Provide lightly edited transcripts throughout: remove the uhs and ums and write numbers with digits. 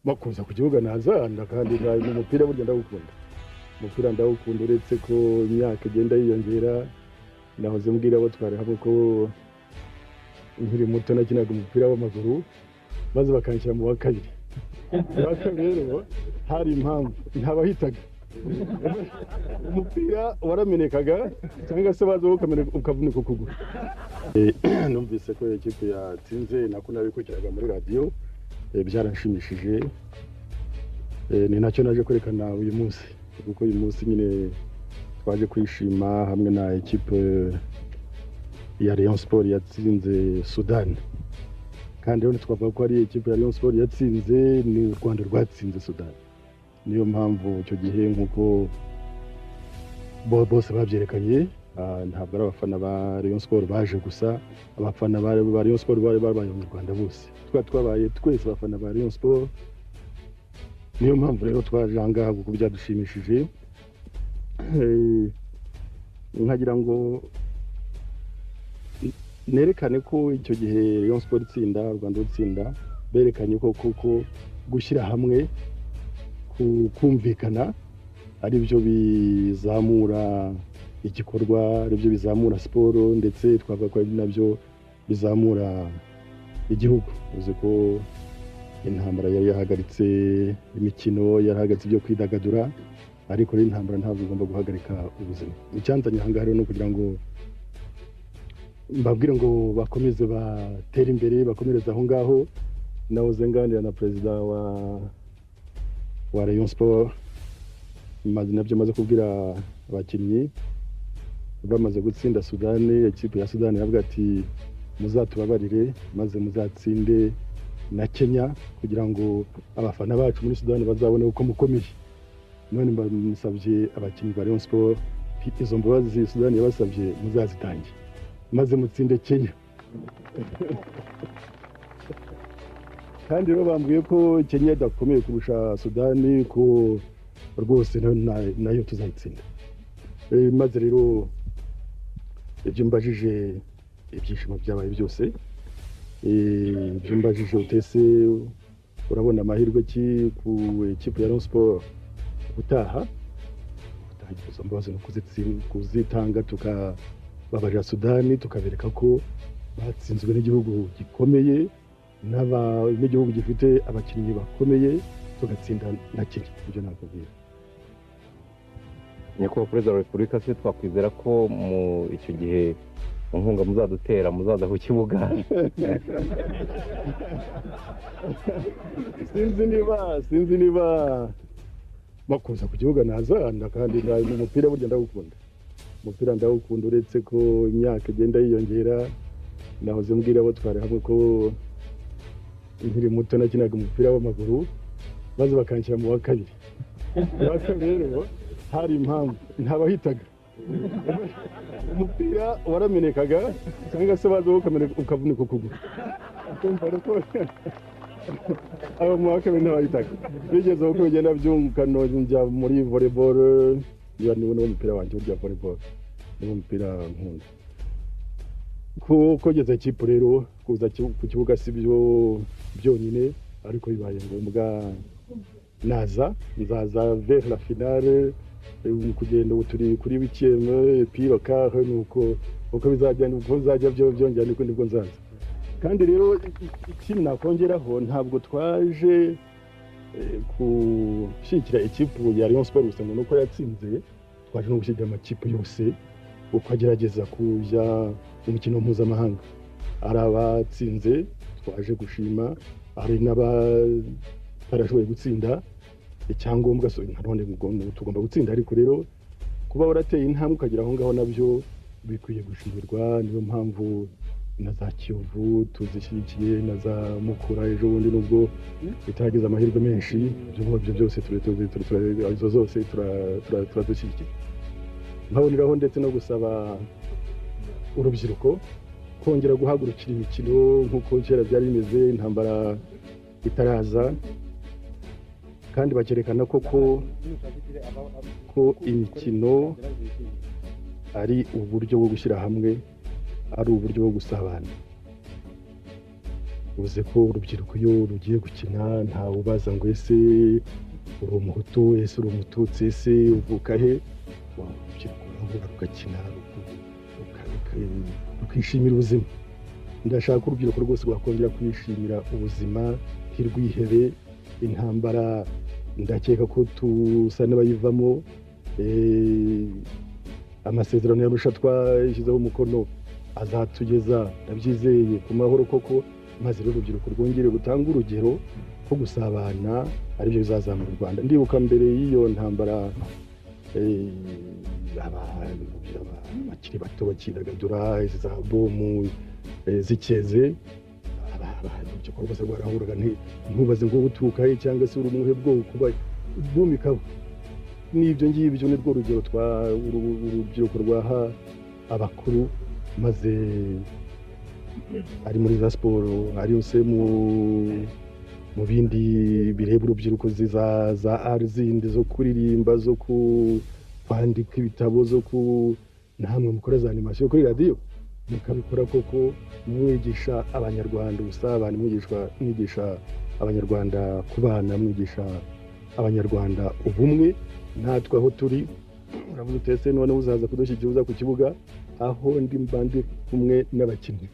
bakuza ku kibuga nazanda kandi umupira burya ndawukunda. Umupira ndawukunda uretse ko imyaka igenda yiyongera. Nahoze mbwira abo twari hamwe ko nkiri muto nakinaga umupira w'amaguru maze bakanshyira mu wa kabiri. Wa kabiri rero hari impamvu ntabahitaga. Umupira waramenekaga cyangwa se baza ukavunika ukuguru. Numvise ko ikipe yatsinze nako nabikurikiraga muri radio byaranshimishije. Ni nacyo naje kwerekana uyu munsi kuko uyu munsi nyine twaje kwishima hamwe na ekipe ya Rayon Sport yatsinze Sudan. Kandi rero twavuga ko ari ekipe ya Rayon Sport yatsinze ni u Rwanda rwatsinze Sudan. Niyo mpamvu icyo gihe nkuko bose babyerekanye, ntabwo ari abafana ba Rayon Sport baje gusa, abafana ba Rayon Sport bari babaye mu Rwanda bose. Twabaye twese abafana ba Rayon Sport. Niyo mpamvu rero twaje ahangaha kuko byadushimishije. Nkagira ngo nerekane ko icyo gihe Rayon Sport itsinda, Rwanda rutsinda, berekanye ko kuko gushyira hamwe kumvikana ari byo bizamura igikorwa, ari byo bizamura siporo, ndetse twavuga ko ari nabyo bizamura igihugu. Uzi ko intambara yari yahagaritse imikino, yarahagaritse ibyo kwidagadura, ariko rero intambara ntabwo igomba guhagarika ubuzima. Icyanzanye ahangaha rero no kugira ngo mbabwire ngo bakomeze batera imbere, bakomereza aho ngaho. Nahoze nganira na perezida wa Rayon Sport, nabyo maze kubwira abakinnyi bamaze gutsinda Sudani. Ekipe ya Sudani yavuga ati muzatubabarire maze muzatsinde na Kenya kugira ngo abafana bacu muri Sudani bazabone uko mukomeye. None mbasabye abakinnyi ba Rayon Sport, izo mbabazi Sudani yabasabye muzazitange maze mutsinde Kenya. Kandi rero bambwiye ko Kenya idakomeye kurusha Sudani, ko rwose nayo tuzayitsinda. Maze rero ibyo mbajije ibyishimo byabaye byose. Ibyo mbajije utese urabona amahirwe ki ku ekipe ya Rayon Sport gutaha izo mbabazi no kuzitanga, tukababarira Sudani, tukabereka ko batsinzwe n'igihugu gikomeye n'igihugu gifite abakinnyi bakomeye, tugatsinda na Kenya. Ibyo nakubwira. Nyakubahwa Perezida wa Repubulika, se twakwizera ko mu icyo gihe inkunga muzadutera muzaza ku kibuga? Sinzi niba bakuza ku kibuga nazanda kandi umupira burya ndawukunda. Umupira ndawukunda uretse ko imyaka igenda yiyongera. Nahoze mbwira abo twari hamwe ko nkiri muto nakinaga umupira w'amaguru maze bakanshyira mu wa kabiri. Wa kabiri rero hari impamvu ntabahitaga. Umupira waramenekaga cyangwa se baza ukavunika ukuguru. Aba mu wa kabiri ntabahitaga. Bigeze aho bigenda byumvikana njya muri volleyball. Niwo umupira wanjye urya volleyball. Niwo umupira nkunda. Kugeza ikipe rero kuza ku kibuga si byo byonyine, ariko bibaye ngombwa nzaza vers la finale, kugenda turi kuri weekend epiro kahe, nuko bizajya byongera nibwo nzaza. Kandi rero ikindi nakongeraho, ntabwo twaje gushyigikira ikipe ya Rayon Sport gusa ngo nuko yatsinze, twaje no gushyigikira amakipe yose uko agerageza kujya mu mukino mpuzamahanga. Ari abatsinze twaje gushima, ari n'abatarashoboye gutsinda. Icyangombwa none tugomba gutsinda, ariko rero kuba warateye intambwe ukagera aho ngaho nabyo bikwiye gushimirwa. Niyo mpamvu na za Kiyovu tuzishyigikiye, na za Mukura ejo bundi nubwo itagize amahirwe menshi, ibyo byose izo zose turazishyigikiye. Nkaboneraho ndetse no gusaba urubyiruko kongera guhagurukira imikino nk'uko kera byari bimeze, intambara itaraza, kandi bakerekana ko imikino ari uburyo bwo gushyira hamwe, ari uburyo bwo gusabana. uvuze ko urubyiruko iyo rugiye gukina ntawe ubaza ngo ese uri umuhutu, ese uri umututsi, ese uvuka he. Urubyiruko rurahura rugakina rukishimira ubuzima. Ndashaka ko urubyiruko rwose rwakongera kwishimira ubuzima ntirwihebe intambara. Ndakeka ko tusa n'abayivamo. Amasezerano y'Arusha twashyizeho umukono azatugeza ndabyizeye ku mahoro koko, maze rero urubyiruko rwongere gutanga urugero ko gusabana aribyo bizazamura u Rwanda. Ndibuka mbere y'iyo ntambara abakiri bato bakidagadura za bomu zikeze, urubyiruko rwose rwarahuraga ntubaze ngo uturuka he cyangwa se uri umuhe bwoko bumikabo. N'ibyo ngibyo ni rwo rugero urubyiruko rwaha abakuru, maze ari muri za siporo, ari se mu bindi bireba urubyiruko za zindi zo kuririmba, zo kwandika ibitabo, zo namwe mukora za animasiyo kuri radiyo mukabikora koko, mwigisha abanyarwanda ubusabane, mwigisha abanyarwanda kubana, mwigisha abanyarwanda ubumwe. Natwe aho turi uravuze utese none uzaza kudushyikiriza ku kibuga aho ndi kumwe n'abakinnyi.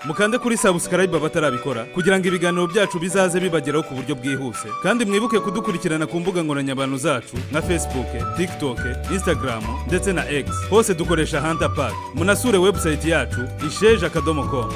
Mukande kuri subscribe abatarabikora kugira ngo ibiganiro byacu bizaze bibageraho ku buryo bwihuse, kandi mwibuke kudukurikirana ku mbuga nkoranyambaga zacu nka Facebook, TikTok, Instagram ndetse na X. Hose dukoresha Hunter Park. Munasure website yacu isheja.com.